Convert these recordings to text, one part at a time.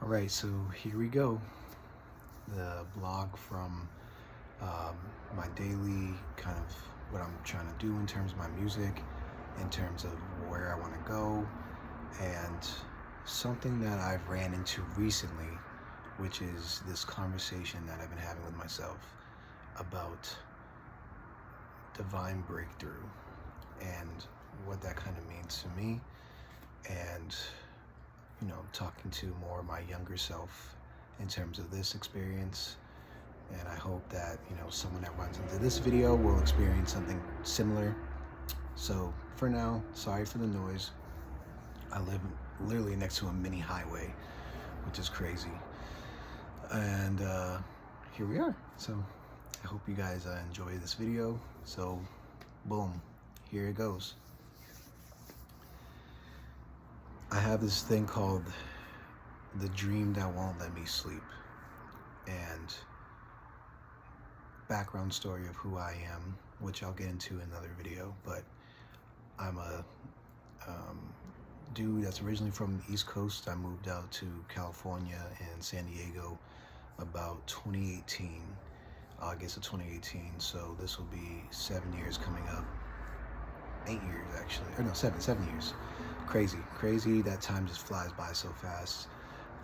All right, so here we go. The blog from um, my daily kind of what I'm trying to do in terms of my music, in terms of where I want to go, and something that I've ran into recently, which is this conversation that I've been having with myself about divine breakthrough and what that kind of means to me, and talking to more of my younger self in terms of this experience. And I hope that, someone that runs into this video will experience something similar. So for now, sorry for the noise. I live literally next to a mini highway, which is crazy. And here we are. So I hope you guys enjoy this video. So boom, here it goes. I have this thing called the dream that won't let me sleep, and background story of who I am, which I'll get into in another video. But I'm a dude that's originally from the East Coast. I moved out to California and San Diego about 2018, August of 2018. So this will be 7 years coming up. 8 years actually, or no, 7 years. Crazy. That time just flies by so fast.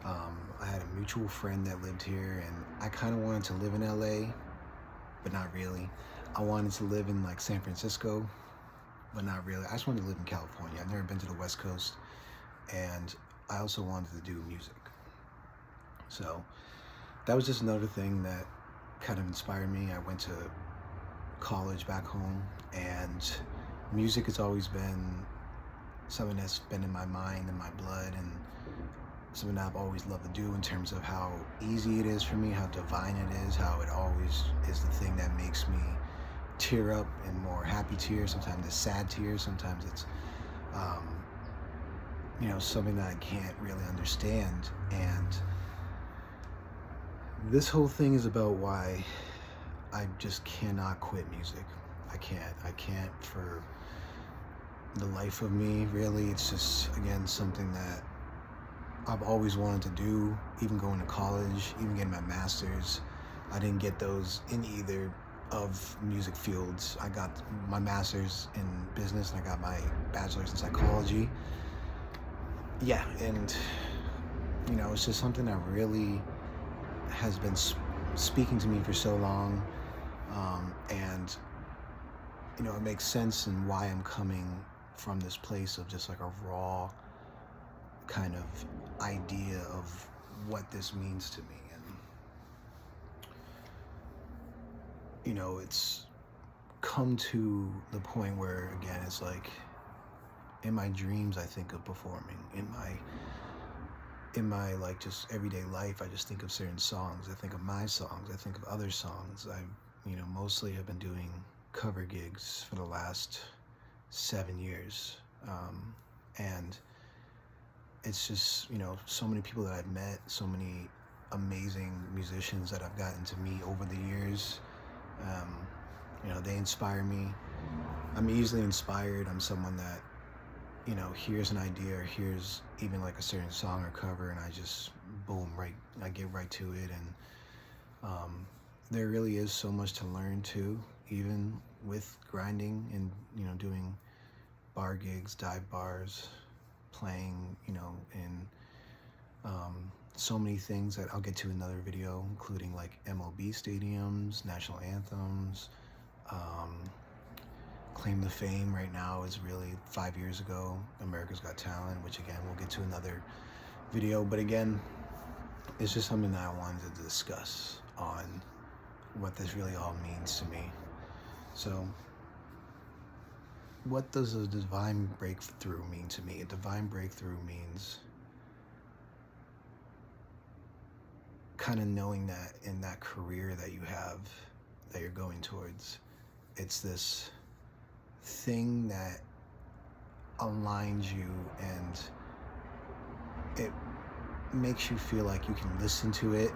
I had a mutual friend that lived here, and I kind of wanted to live in LA, but not really. I wanted to live in like San Francisco, but not really. I just wanted to live in California. I've never been to the West Coast, and I also wanted to do music. So that was just another thing that kind of inspired me. I went to college back home, and music has always been something that's been in my mind and my blood, and something that I've always loved to do in terms of how easy it is for me, how divine it is, how it always is the thing that makes me tear up, and more happy tears, sometimes it's sad tears, sometimes it's something that I can't really understand. And this whole thing is about why I just cannot quit music. I can't for the life of me, really. It's just, again, something that I've always wanted to do, even going to college, even getting my master's. I didn't get those in either of music fields. I got my master's in business, and I got my bachelor's in psychology. Yeah, and it's just something that really has been speaking to me for so long, and it makes sense in why I'm coming from this place of just like a raw kind of idea of what this means to me. And it's come to the point where, again, it's like in my dreams I think of performing. In my like just everyday life, I just think of certain songs. I think of my songs, I think of other songs. I mostly have been doing cover gigs for the last 7 years, and it's just so many people that I've met, so many amazing musicians that I've gotten to meet over the years. They inspire me. I'm easily inspired. I'm someone that hears an idea, or hears even like a certain song or cover, and I just boom, right, I get right to it. And there really is so much to learn too, even with grinding and doing bar gigs, dive bars, playing in so many things that I'll get to in another video, including like MLB stadiums, national anthems. Claim to fame right now is really 5 years ago, America's Got Talent, which again we'll get to another video. But again, it's just something that I wanted to discuss on what this really all means to me. So what does a divine breakthrough mean to me? A divine breakthrough means kind of knowing that in that career that you have, that you're going towards, it's this thing that aligns you, and it makes you feel like you can listen to it.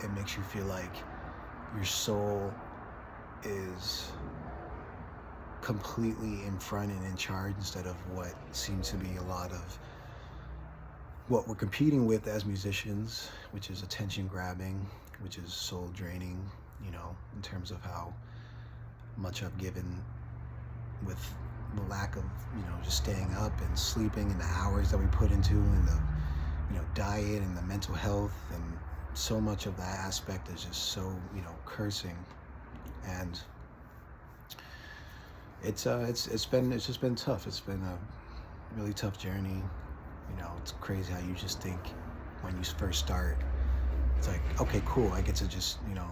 It makes you feel like your soul is completely in front and in charge, instead of what seems to be a lot of what we're competing with as musicians, which is attention grabbing, which is soul draining, you know, in terms of how much I've given with the lack of, you know, just staying up and sleeping and the hours that we put into and the, you know, diet and the mental health, and so much of that aspect is just so, you know, cursing. And it's just been tough. It's been a really tough journey. You know, it's crazy how you just think when you first start, it's like, okay, cool, I get to just, you know,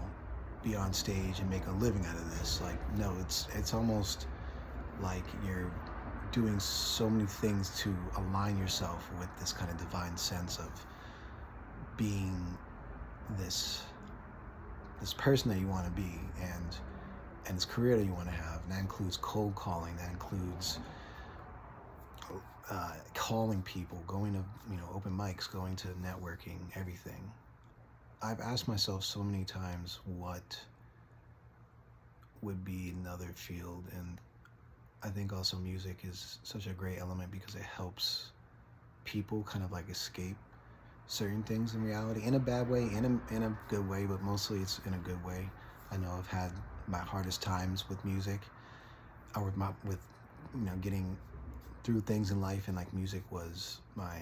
be on stage and make a living out of this. Like, no, it's almost like you're doing so many things to align yourself with this kind of divine sense of being this person that you want to be, and this career that you want to have. And that includes cold calling, that includes calling people, going to, you know, open mics, going to networking, everything. I've asked myself so many times what would be another field, and I think also music is such a great element because it helps people kind of like escape certain things in reality, in a bad way, in a good way, but mostly it's in a good way. I know I've had my hardest times with music, or with you know, getting through things in life, and like music was my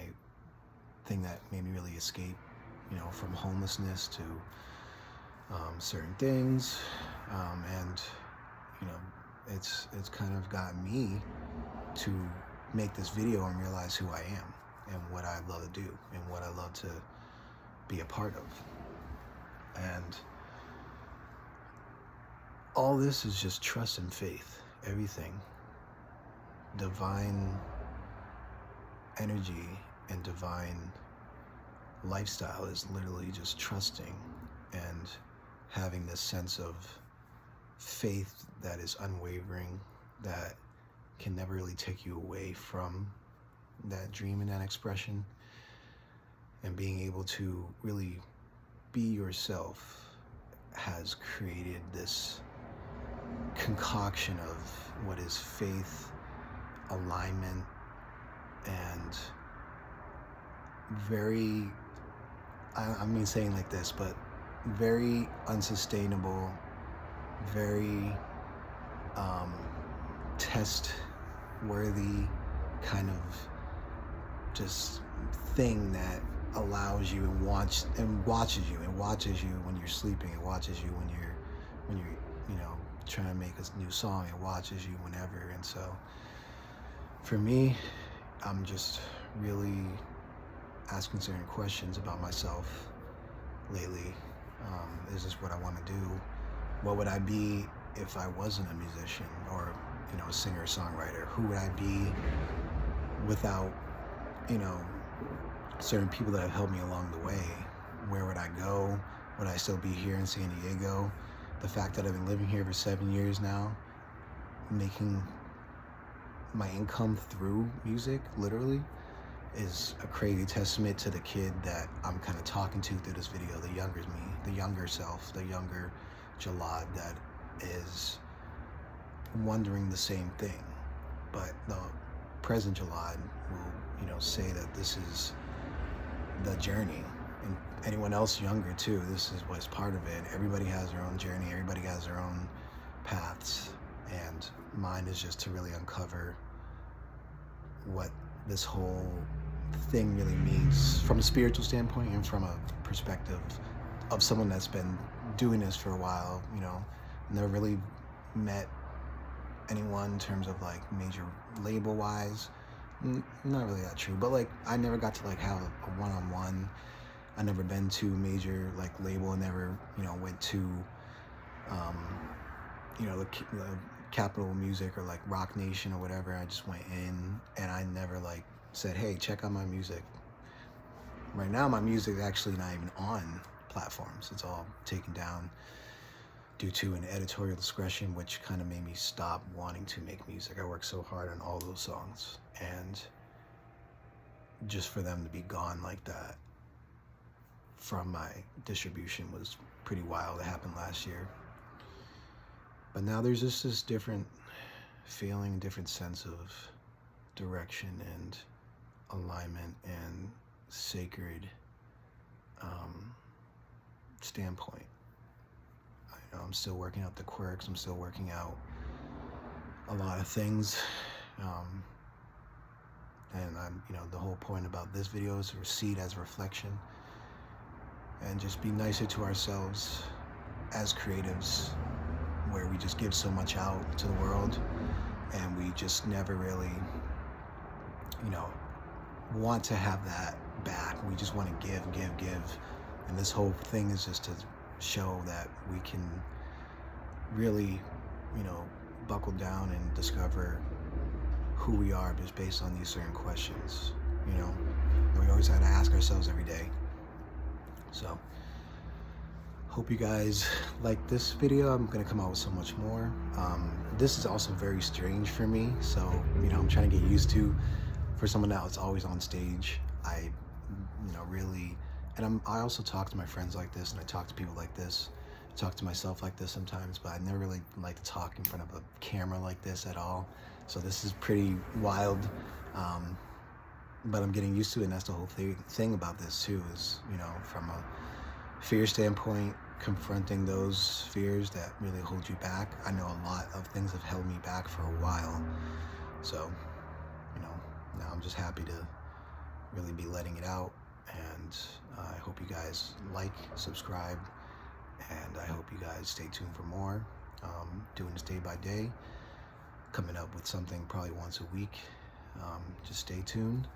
thing that made me really escape, you know, from homelessness to certain things, and you know, it's kind of got me to make this video and realize who I am and what I love to do and what I love to be a part of. And all this is just trust and faith. Everything, divine energy and divine lifestyle is literally just trusting and having this sense of faith that is unwavering, that can never really take you away from that dream and that expression, and being able to really be yourself has created this concoction of what is faith, alignment, and very, I mean saying like this, but very unsustainable, very test worthy kind of just thing that allows you and watches you when you're sleeping, it watches you when you're you know, trying to make a new song, it watches you whenever. And so for me, I'm just really asking certain questions about myself lately. Is this what I want to do? What would I be if I wasn't a musician, or, you know, a singer-songwriter? Who would I be without, you know, certain people that have helped me along the way? Where would I go? Would I still be here in San Diego? The fact that I've been living here for 7 years now, making my income through music, literally, is a crazy testament to the kid that I'm kind of talking to through this video, the younger me, the younger self, the younger Jehlad that is wondering the same thing. But the present Jehlad will, you know, say that this is the journey, and anyone else younger too, this is what's part of it. Everybody has their own journey, everybody has their own paths, and mine is just to really uncover what this whole thing really means from a spiritual standpoint, and from a perspective of someone that's been doing this for a while. You know, never really met anyone in terms of like major label wise, not really that true, but like I never got to like have a one-on-one. I never been to major like label, and never, you know, went to you know, the Capitol Music or like Rock Nation or whatever. I just went in and I never like said, hey, check out my music. Right now my music is actually not even on platforms. It's all taken down due to an editorial discretion, which kind of made me stop wanting to make music. I worked so hard on all those songs, and just for them to be gone like that from my distribution was pretty wild. It happened last year. But now there's just this different feeling, different sense of direction and alignment, and sacred standpoint. I'm still working out the quirks. I'm still working out a lot of things. And I'm, the whole point about this video is to see it as a reflection and just be nicer to ourselves as creatives, where we just give so much out to the world and we just never really, want to have that back. We just want to give. And this whole thing is just to show that we can really, buckle down and discover who we are just based on these certain questions, and we always have to ask ourselves every day. So, hope you guys like this video. I'm gonna come out with so much more. This is also very strange for me, so I'm trying to get used to. For someone else always on stage, I really, and I also talk to my friends like this, and I talk to people like this. I talk to myself like this sometimes, but I never really like to talk in front of a camera like this at all. So this is pretty wild, but I'm getting used to it, and that's the whole thing about this too, is, from a fear standpoint, confronting those fears that really hold you back. I know a lot of things have held me back for a while, so, now I'm just happy to really be letting it out, and I hope you guys like, subscribe, and I hope you guys stay tuned for more. Doing this day by day, coming up with something probably once a week. Just stay tuned,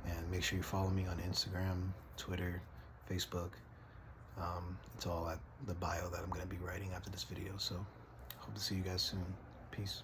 and make sure you follow me on Instagram, Twitter, Facebook. It's all at the bio that I'm going to be writing after this video. So hope to see you guys soon. Peace.